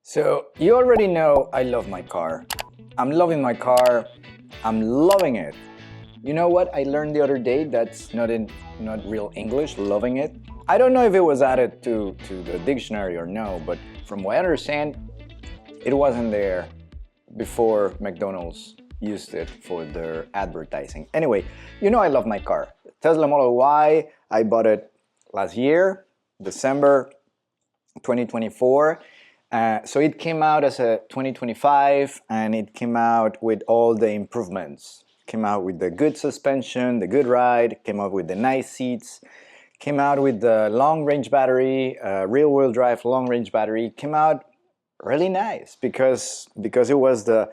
So you already know I love my car. I'm loving my car. I'm loving it. You know what I learned the other day? That's not real English, loving it. I don't know if it was added to the dictionary or no, but from what I understand, it wasn't there before McDonald's used it for their advertising. Anyway, you know I love my car. Tesla Model Y, I bought it last year, December 2024. So it came out as a 2025 and it came out with all the improvements. Came out with the good suspension, the good ride, came out with the nice seats, came out with the long range battery, rear wheel drive long range battery, came out really nice because it was the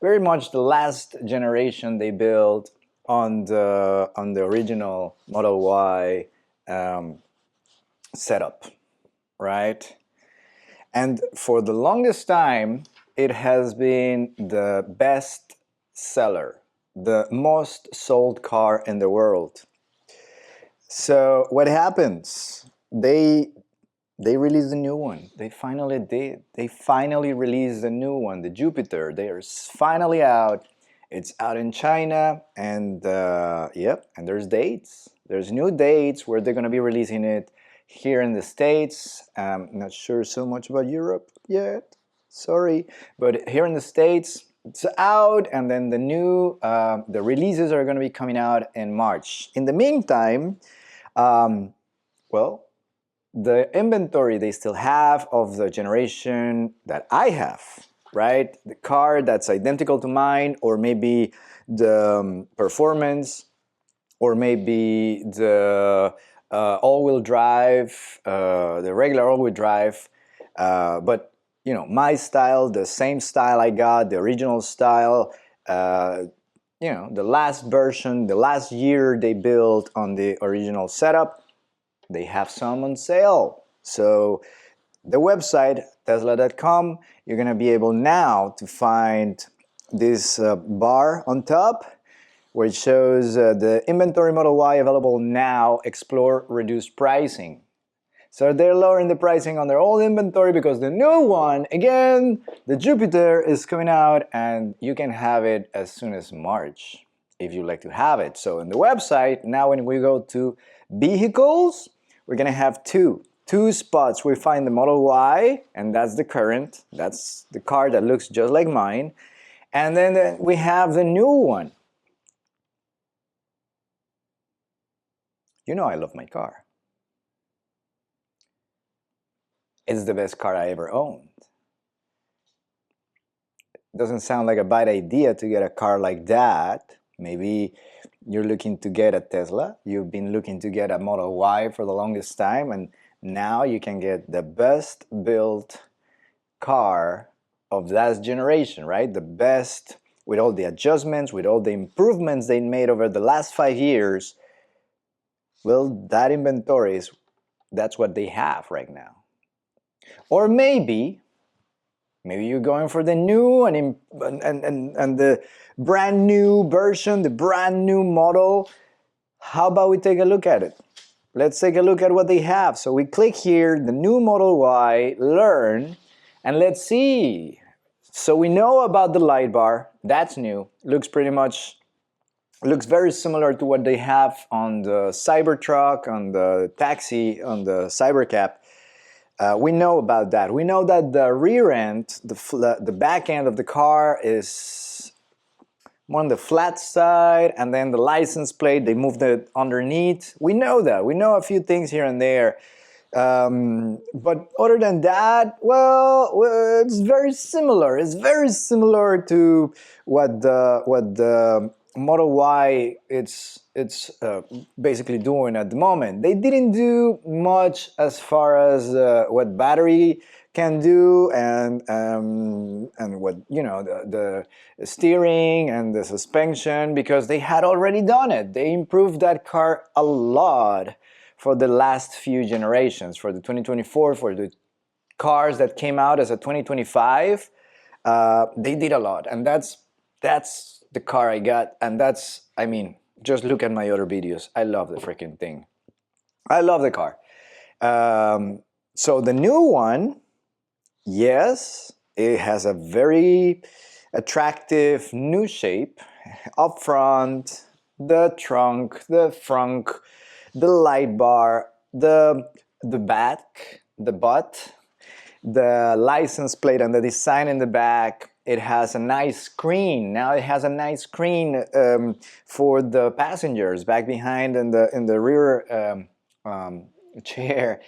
very much the last generation they built on the original Model Y setup, right? And for the longest time, it has been the best seller, the most sold car in the world. So what happens? They released a new one. They finally did. They finally released a new one, the Jupiter. They are finally out. It's out in China, and yep, and there's dates. There's new dates where they're going to be releasing it here in the States. Not sure so much about Europe yet, sorry, but here in the States it's out, and then the releases are going to be coming out in March. In the meantime, well, the inventory they still have of the generation that I have, right? The car that's identical to mine, or maybe the performance, or maybe the all-wheel drive, the regular all-wheel drive, but you know, my style, the same style I got, the original style, you know, the last version, the last year they built on the original setup, they have some on sale. So the website, tesla.com, you're gonna be able now to find this bar on top where it shows the inventory Model Y available now, explore reduced pricing. So they're lowering the pricing on their old inventory because the new one, again, the Jupiter, is coming out and you can have it as soon as March if you like to have it. So on the website, now when we go to vehicles, we're gonna have two spots. We find the Model Y, and that's the current, that's the car that looks just like mine. And then we have the new one. You know I love my car. It's the best car I ever owned. It doesn't sound like a bad idea to get a car like that. Maybe you're looking to get a Tesla. You've been looking to get a Model Y for the longest time, and now you can get the best built car of that generation, right? The best, with all the adjustments, with all the improvements they made over the last 5 years. Well, that inventory that's what they have right now. Or maybe you're going for the new and the brand new version, the brand new model. How about we take a look at it? Let's take a look at what they have. So we click here, the new Model Y, learn, and let's see. So we know about the light bar. That's new. Looks very similar to what they have on the Cybertruck, on the taxi, on the Cybercab. We know about that. We know that the rear end, the back end of the car is more on the flat side, and then the license plate, they moved it underneath. We know that. We know a few things here and there. But other than that, well, it's very similar. It's very similar to what the Model Y it's basically doing at the moment. They didn't do much as far as what battery can do, and what, you know, the steering and the suspension, because they had already done it. They improved that car a lot for the last few generations, for the 2024, for the cars that came out as a 2025. They did a lot, and that's the car I got, and I mean, just look at my other videos. I love the freaking thing. I love the car. So the new one, yes, It has a very attractive new shape up front, the trunk, the frunk, the light bar, the back, the butt, the license plate and the design in the back. It has a nice screen. Now it has a nice screen for the passengers back behind in the rear chair.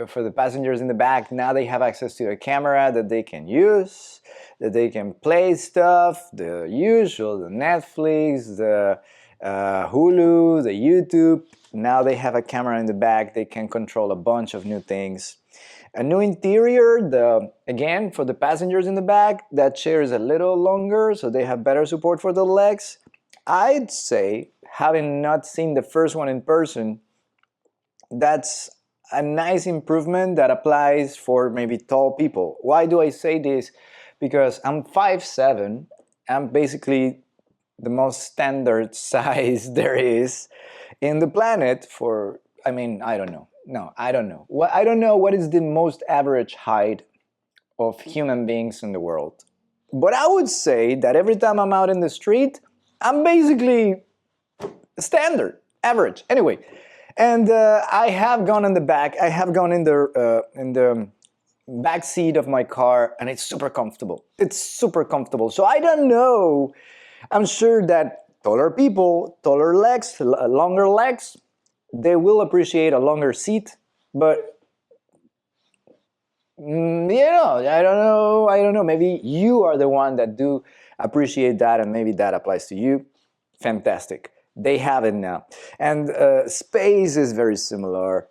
For the passengers in the back, now they have access to a camera that they can use, that they can play stuff, the usual, the Netflix, the Hulu, the YouTube. Now they have a camera in the back. They can control a bunch of new things. A new interior, again, for the passengers in the back, that chair is a little longer, so they have better support for the legs. I'd say, having not seen the first one in person, that's a nice improvement that applies for maybe tall people. Why do I say this? Because I'm 5'7". I'm basically the most standard size there is in the planet for, I mean, I don't know. No, I don't know. I don't know what is the most average height of human beings in the world. But I would say that every time I'm out in the street, I'm basically standard, average. Anyway, and I have gone in the back. I have gone in the back seat of my car, and it's super comfortable. It's super comfortable. So I don't know. I'm sure that taller people, taller legs, longer legs, they will appreciate a longer seat, but I don't know. Maybe you are the one that do appreciate that, and maybe that applies to you. Fantastic. They have it now. And space is very similar.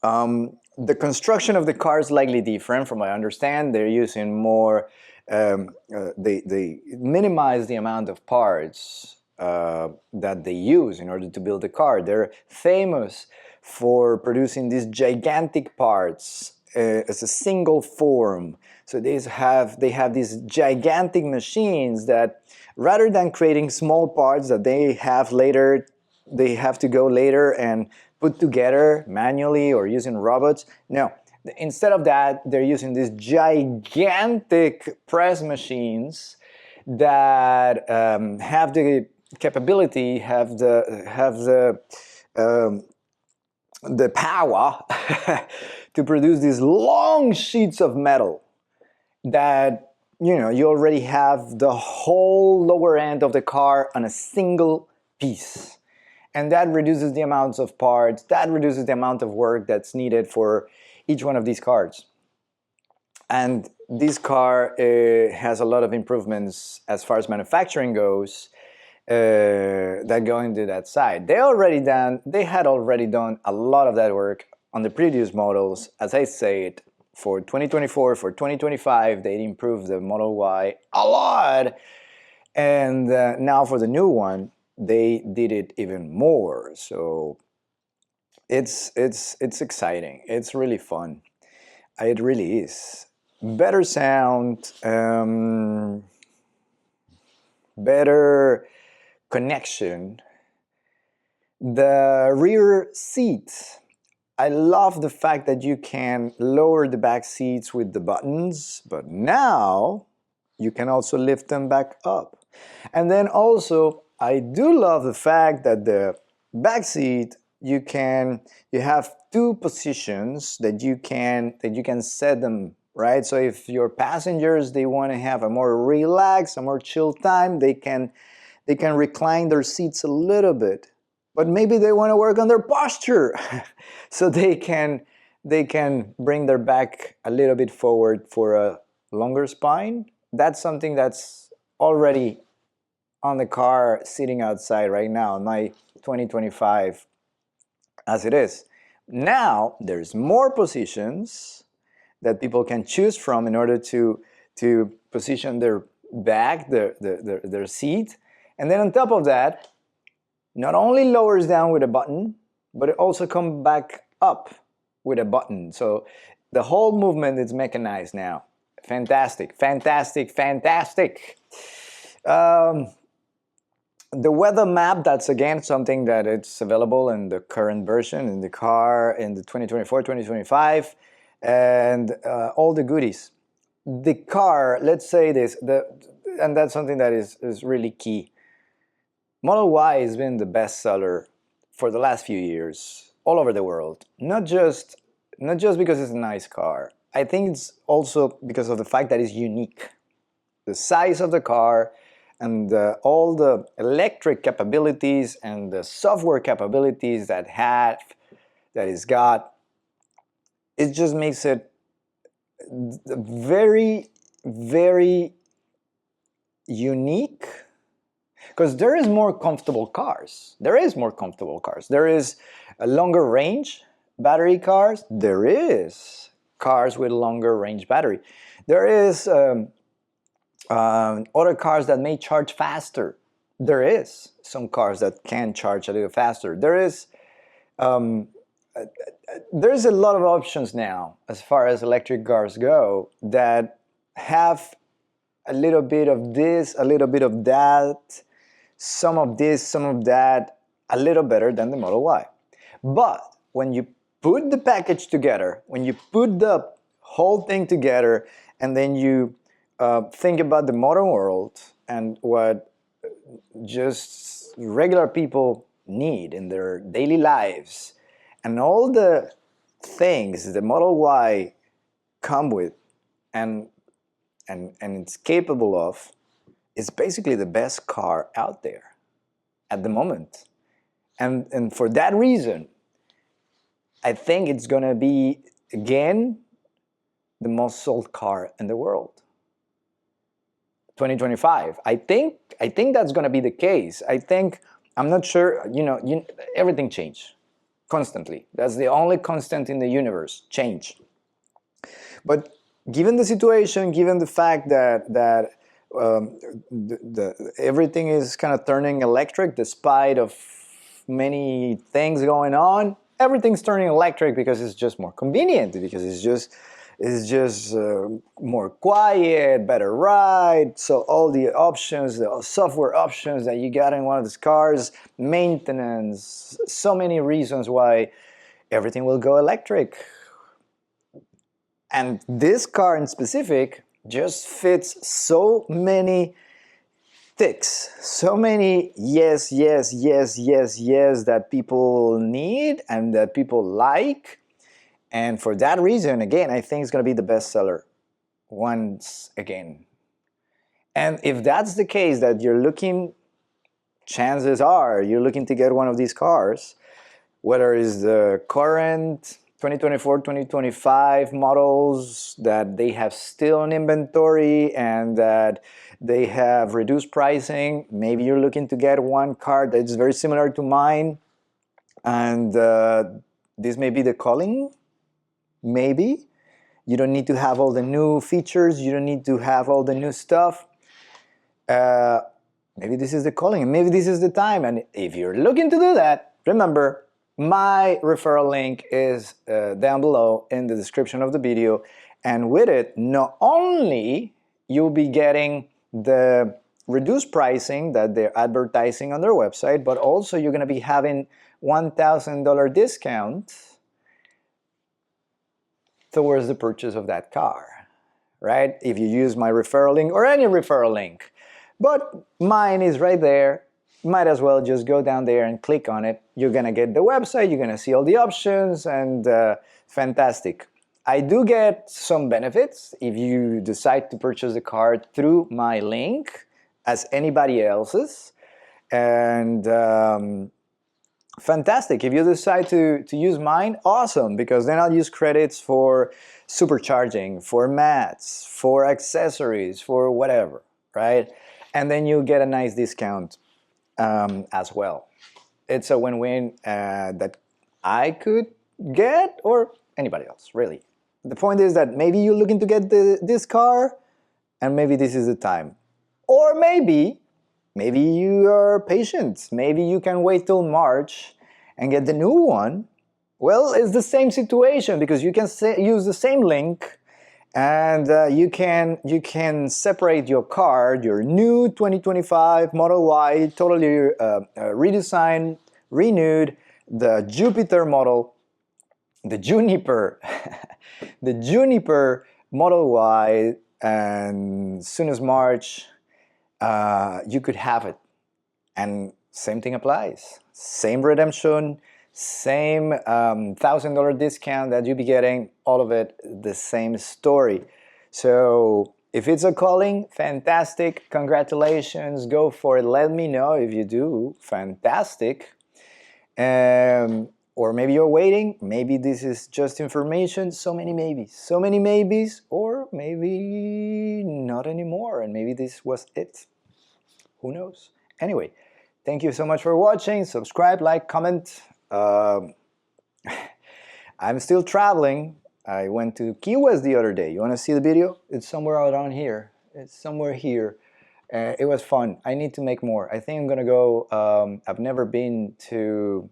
The construction of the car is slightly different from what I understand. They're using more, they minimize the amount of parts that they use in order to build the car. They're famous for producing these gigantic parts as a single form. So they have these gigantic machines that, rather than creating small parts that they have to go later and put together manually or using robots. No, instead of that, they're using these gigantic press machines that have the capability, have the power to produce these long sheets of metal that, you already have the whole lower end of the car on a single piece. And that reduces the amounts of parts, that reduces the amount of work that's needed for each one of these cars. And this car has a lot of improvements as far as manufacturing goes that go into that side. They had already done a lot of that work on the previous models. As I said, for 2024, for 2025, they improved the Model Y a lot. And now for the new one, they did it even more. So it's exciting. It's really fun. It really is. Better sound, better connection. The rear seat. I love the fact that you can lower the back seats with the buttons, but now you can also lift them back up. And then also, I do love the fact that the back seat, you have two positions that you can set them, right? So if your passengers, they want to have a more relaxed, a more chill time, they can recline their seats a little bit. But maybe they want to work on their posture. So they can bring their back a little bit forward for a longer spine. That's something that's already on the car sitting outside right now, my 2025 as it is. Now there's more positions that people can choose from in order to position their back, their seat. And then on top of that, not only lowers down with a button, but it also comes back up with a button. So the whole movement is mechanized now. Fantastic, fantastic, fantastic. The weather map, that's again something that it's available in the current version, in the car, in the 2024, 2025, and all the goodies. the car, let's say this, and that's something that is really key. Model Y has been the best seller for the last few years all over the world. Not just because it's a nice car. I think it's also because of the fact that it's unique. The size of the car and all the electric capabilities and the software capabilities that it's got, it just makes it very, very unique. Because there is more comfortable cars. There is more comfortable cars. There is a longer range battery cars. There is cars with longer range battery. There is other cars that may charge faster. There is some cars that can charge a little faster. There's a lot of options now as far as electric cars go that have a little bit of this, a little bit of that, some of this, some of that, a little better than the Model Y. But when you put the package together, when you put the whole thing together, and then you think about the modern world and what just regular people need in their daily lives, and all the things the Model Y come with and it's capable of, is basically the best car out there at the moment. And for that reason, I think it's gonna be, again, the most sold car in the world. 2025. I think that's gonna be the case. I'm not sure, everything changes constantly. That's the only constant in the universe, change. But given the situation, given the fact that everything is kind of turning electric, despite of many things going on, everything's turning electric because it's just more convenient, because it's just more quiet, better ride. So all the options, the software options that you got in one of these cars, maintenance, so many reasons why everything will go electric. And this car in specific just fits so many ticks, so many yes that people need and that people like. And for that reason, again, I think it's going to be the best seller once again. And if that's the case, that you're looking, chances are you're looking to get one of these cars, whether it's the current 2024, 2025 models that they have still in inventory and that they have reduced pricing. Maybe you're looking to get one car that's very similar to mine, and this may be the calling. Maybe you don't need to have all the new features, you don't need to have all the new stuff. Maybe this is the calling, and maybe this is the time. And if you're looking to do that, remember, my referral link is down below in the description of the video, and with it, not only you'll be getting the reduced pricing that they're advertising on their website, but also you're going to be having $1,000 discount towards the purchase of that car, right? If you use my referral link or any referral link. But mine is right there. Might as well just go down there and click on it. You're gonna get the website, you're gonna see all the options, and fantastic. I do get some benefits if you decide to purchase the car through my link as anybody else's. And fantastic. If you decide to use mine, awesome, because then I'll use credits for supercharging, for mats, for accessories, for whatever, right? And then you'll get a nice discount as well. It's a win-win that I could get, or anybody else, really. The point is that maybe you're looking to get this car, and maybe this is the time. Or maybe you are patient. Maybe you can wait till March and get the new one. Well, it's the same situation, because you can use the same link, and you can separate your car, your new 2025 Model Y, totally redesigned, renewed, the Jupiter model, the Juniper, the Juniper Model Y, and soon as March, you could have it. And same thing applies. Same redemption, same $1,000 discount that you'll be getting, all of it the same story. So if it's a calling, fantastic, congratulations, go for it. Let me know if you do, fantastic. Or maybe you're waiting, maybe this is just information, so many maybes, or maybe not anymore, and maybe this was it. Who knows? Anyway, thank you so much for watching. Subscribe, like, comment. I'm still traveling. I went to Key West the other day. You want to see the video? It's somewhere around here. It's somewhere here. It was fun. I need to make more. I think I'm gonna go. I've never been to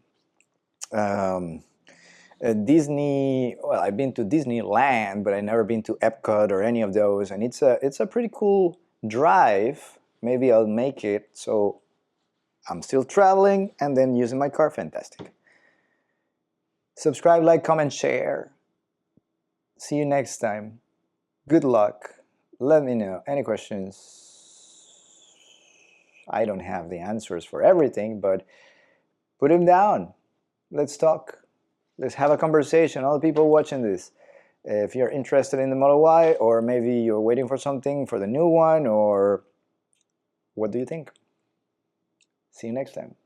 Disney. Well, I've been to Disneyland, but I've never been to Epcot or any of those. And it's a pretty cool drive. Maybe I'll make it. So I'm still traveling and then using my car. Fantastic. Subscribe, like, comment, share. See you next time. Good luck. Let me know. Any questions? I don't have the answers for everything, but put them down. Let's talk. Let's have a conversation. All the people watching this. If you're interested in the Model Y, or maybe you're waiting for something for the new one, or what do you think? See you next time.